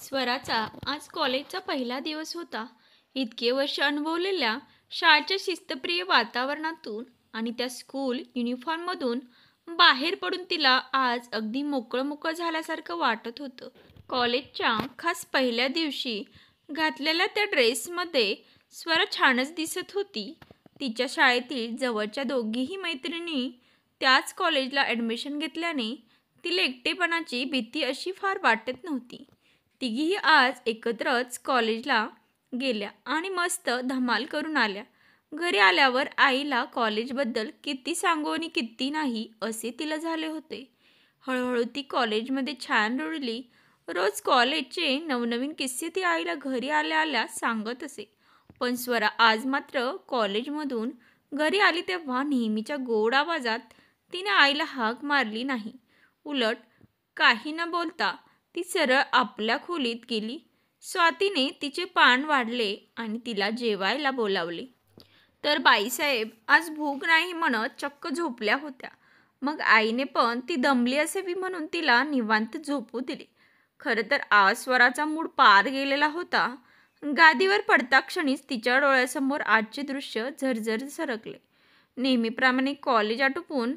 स्वराचा आज कॉलेजचा पहिला दिवस होता. इतके वर्ष अनुभवलेल्या शाळेच्या शिस्तप्रिय वातावरणातून आणि त्या स्कूल युनिफॉर्ममधून बाहेर पडून तिला आज अगदी मोकळं मोकळं झाल्यासारखं वाटत होतं. कॉलेजच्या खास पहिल्या दिवशी घातलेल्या त्या ड्रेसमध्ये स्वरा छानच दिसत होती. तिच्या शाळेतील जवळच्या दोघीही मैत्रिणी त्याच कॉलेजला ॲडमिशन घेतल्याने तिला एकटेपणाची भीती अशी फार वाटत नव्हती. तिघीही आज एकत्रच कॉलेजला गेल्या आणि मस्त धमाल करून आल्या. घरी आल्यावर आईला कॉलेजबद्दल किती सांगू आणि किती नाही असे तिला झाले होते. हळूहळू ती कॉलेजमध्ये छान रुळली. रोज कॉलेजचे नवनवीन किस्से ती आईला घरी आल्या आल्या सांगत असे. पण स्वरा आज मात्र कॉलेजमधून घरी आली तेव्हा नेहमीच्या गोड आवाजात तिने आईला हाक मारली नाही. उलट काही न बोलता ती सरळ आपल्या खोलीत गेली. स्वातीने तिचे पान वाढले आणि तिला जेवायला बोलावले. तर बाईसाहेब आज भूक नाही म्हणत चक्क झोपल्या होत्या. मग आईने पण ती दमली असावी म्हणून तिला निवांत झोपू दिले. खरं तर आज स्वराचा मूड पार गेलेला होता. गादीवर पडता क्षणीच तिच्या डोळ्यासमोर आजचे दृश्य झरझर सरकले. नेहमीप्रमाणे कॉलेज आटोपून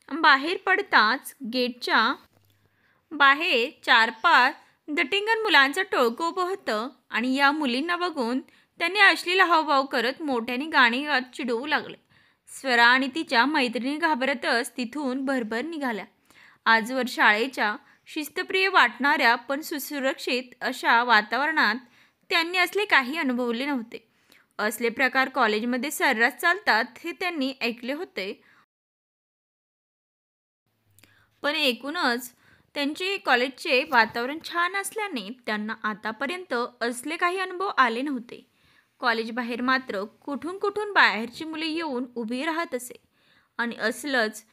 बाहेर पडताच गेटच्या बाहेर 4-5 दटिंगन मुलांचं टोळकं उभं होतं आणि या मुलींना बघून त्यांनी अश्लील हावभाव करत मोठ्याने गाणी गात चिडवू लागले. स्वरा आणि तिच्या मैत्रिणी घाबरतच तिथून भरभर निघाल्या. आजवर शाळेच्या शिस्तप्रिय वाटणाऱ्या पण सुसुरक्षित अशा वातावरणात त्यांनी असले काही अनुभवले नव्हते. असले प्रकार कॉलेजमध्ये सर्रास चालतात हे त्यांनी ऐकले होते, पण एकूणच त्यांचे कॉलेजचे वातावरण छान असल्याने त्यांना आतापर्यंत असले काही अनुभव आले नव्हते. कॉलेजबाहेर मात्र कुठून कुठून बाहेरची मुले येऊन उभी राहत असे आणि असलंच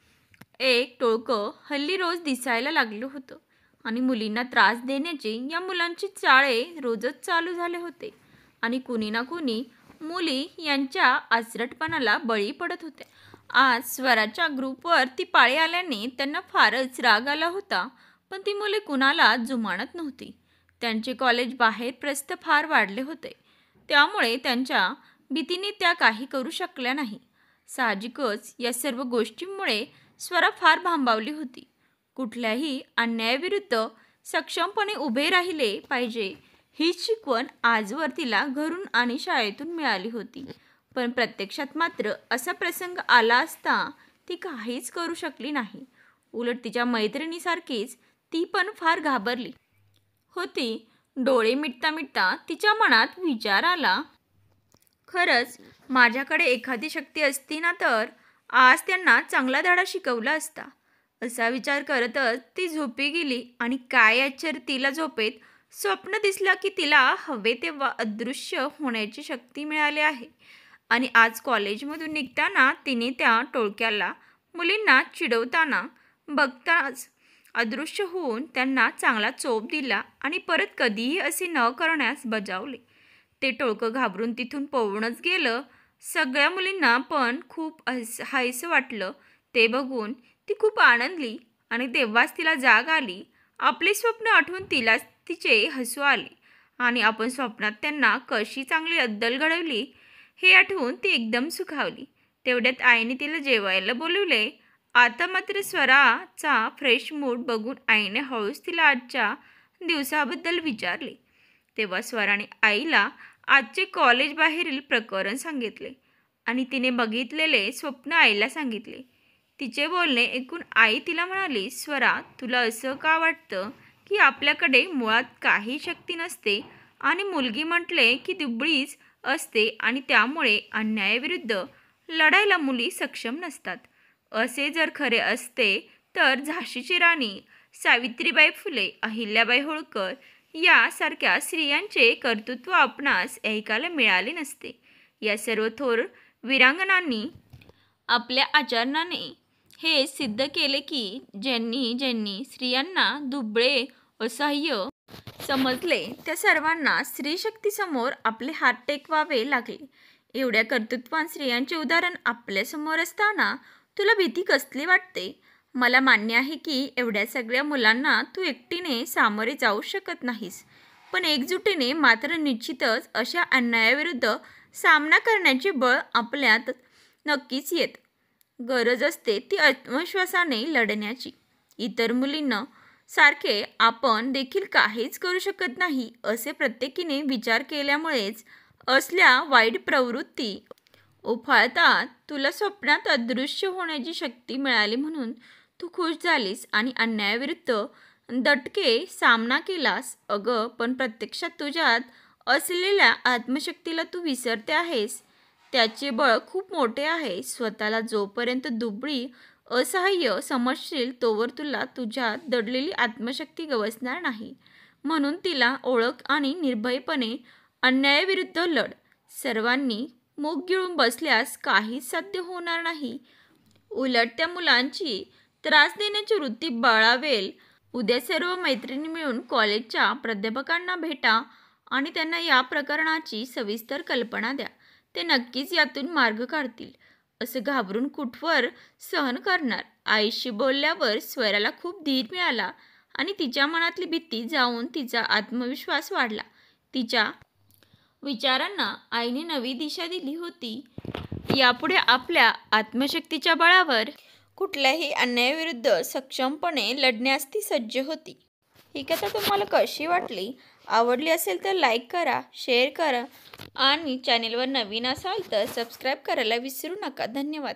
एक टोळकं हल्ली रोज दिसायला लागलं होतं आणि मुलींना त्रास देण्याचे या मुलांचे चाळे रोजच चालू झाले होते आणि कुणी ना कुणी मुली यांच्या आचरटपणाला बळी पडत होत्या. आज स्वराच्या ग्रुपवर ती पाळी आल्याने त्यांना फारच राग आला होता, पण ती मुले कुणाला जुमानत नव्हती. त्यांचे कॉलेज बाहेर प्रस्थ फार वाढले होते, त्यामुळे त्यांच्या भीतीने त्या काही करू शकल्या नाही. साहजिकच या सर्व गोष्टींमुळे स्वरा फार भांबावली होती. कुठल्याही अन्यायाविरुद्ध सक्षमपणे उभे राहिले पाहिजे हीच शिकवण आजवर तिला घरून आणि शाळेतून मिळाली होती. पण प्रत्यक्षात मात्र असा प्रसंग आला असता ती काहीच करू शकली नाही. उलट तिच्या मैत्रिणीसारखीच ती पण फार घाबरली होती. डोळे मिटता मिटता तिच्या मनात विचार आला, खरंच माझ्याकडे एखादी शक्ती असती ना तर आज त्यांना चांगला धडा शिकवला असता. असा विचार करतच ती झोपी गेली आणि काय आश्चर्य, तिला झोपेत स्वप्न दिसलं की तिला हवे तेव्हा अदृश्य होण्याची शक्ती मिळाली आहे. आणि आज कॉलेजमधून निघताना तिने त्या टोळक्याला मुलींना चिडवताना बघताच अदृश्य होऊन त्यांना चांगला चोप दिला आणि परत कधीही असे न करण्यास बजावले. ते टोळकं घाबरून तिथून पळूनच गेलं. सगळ्या मुलींना पण खूप हायसं वाटलं. ते बघून ती खूप आनंदली आणि तेव्हाच तिला जाग आली. आपले स्वप्न आठवून तिला तिचे हसू आले आणि आपण स्वप्नात त्यांना कशी चांगली अद्दल घडवली हे आठवून ती एकदम सुखावली. तेवढ्यात आईने तिला जेवायला बोलवले. आता मात्र स्वराचा फ्रेश मूड बघून आईने हळूच तिला आजच्या दिवसाबद्दल विचारले. तेव्हा स्वराने आईला आजचे कॉलेज बाहेरील प्रकरण सांगितले आणि तिने बघितलेले स्वप्न आईला सांगितले. तिचे बोलणे ऐकून आई तिला म्हणाली, स्वरा, तुला असं का वाटतं की आपल्याकडे मुळात काही शक्ती नसते आणि मुलगी म्हटले की दुबळीच असते आणि त्यामुळे अन्यायाविरुद्ध लढायला मुली सक्षम नसतात? असे जर खरे असते तर झाशीची राणी सावित्रीबाई फुले, अहिल्याबाई होळकर यासारख्या स्त्रियांचे कर्तृत्व आपणास ऐकायला मिळाले नसते. या सर्व थोर वीरांगनांनी आपल्या आचरणाने हे सिद्ध केले की ज्यांनी स्त्रियांना दुबळे असह्य समजले त्या सर्वांना स्त्रीशक्तीसमोर आपले हात टेकवावे लागले. एवढ्या कर्तृत्ववान स्त्रियांचे उदाहरण आपल्यासमोर असताना तुला भीती कसली वाटते? मला मान्य आहे की एवढ्या सगळ्या मुलांना तू एकटीने सामोरे जाऊ शकत नाहीस, पण एकजुटीने मात्र निश्चितच अशा अन्यायाविरुद्ध सामना करण्याचे बळ आपल्यात नक्कीच येत. गरज असते ती आत्मविश्वासाने लढण्याची. इतर मुलींना सारखे आपण देखील काहीच करू शकत नाही असे प्रत्येकीने विचार केल्यामुळेच असल्या वाईट प्रवृत्ती उफाळतात. तुला स्वप्नात अदृश्य होण्याची शक्ती मिळाली म्हणून तू खुश झालीस आणि अन्यायाविरुद्ध दटके सामना केलास. अगं, पण प्रत्यक्षात तुझ्यात असलेल्या आत्मशक्तीला तू विसरते आहेस. त्याचे बळ खूप मोठे आहे. स्वतःला जोपर्यंत दुबळी असहाय्य समजशील तोवर तुला तुझ्यात दडलेली आत्मशक्ती गवसणार नाही. म्हणून तिला ओळख आणि निर्भयपणे अन्यायाविरुद्ध लढ. सर्वांनी मूग गिळून बसल्यास काहीच साध्य होणार नाही. उलट त्या मुलांची त्रास देण्याची वृत्ती बळावेल. उद्या सर्व मैत्रिणी मिळून कॉलेजच्या प्राध्यापकांना भेटा आणि त्यांना या प्रकरणाची सविस्तर कल्पना द्या. ते नक्कीच यातून मार्ग काढतील. असं घाबरून कुठवर सहन करणार. आईशी बोलल्यावर स्वराला खूप धीर मिळाला आणि तिच्या मनातली भीती जाऊन तिचा आत्मविश्वास वाढला. तिच्या विचारांना आईने नवी दिशा दिली होती. यापुढे आपल्या आत्मशक्तीच्या बळावर कुठल्याही अन्यायाविरुद्ध सक्षमपणे लढण्यास ती सज्ज होती. ही कथा तुम्हाला कशी वाटली? आवडली असेल तर लाईक करा, शेअर करा आणि चॅनेलवर नवीन असाल तर सबस्क्राईब करायला विसरू नका. धन्यवाद.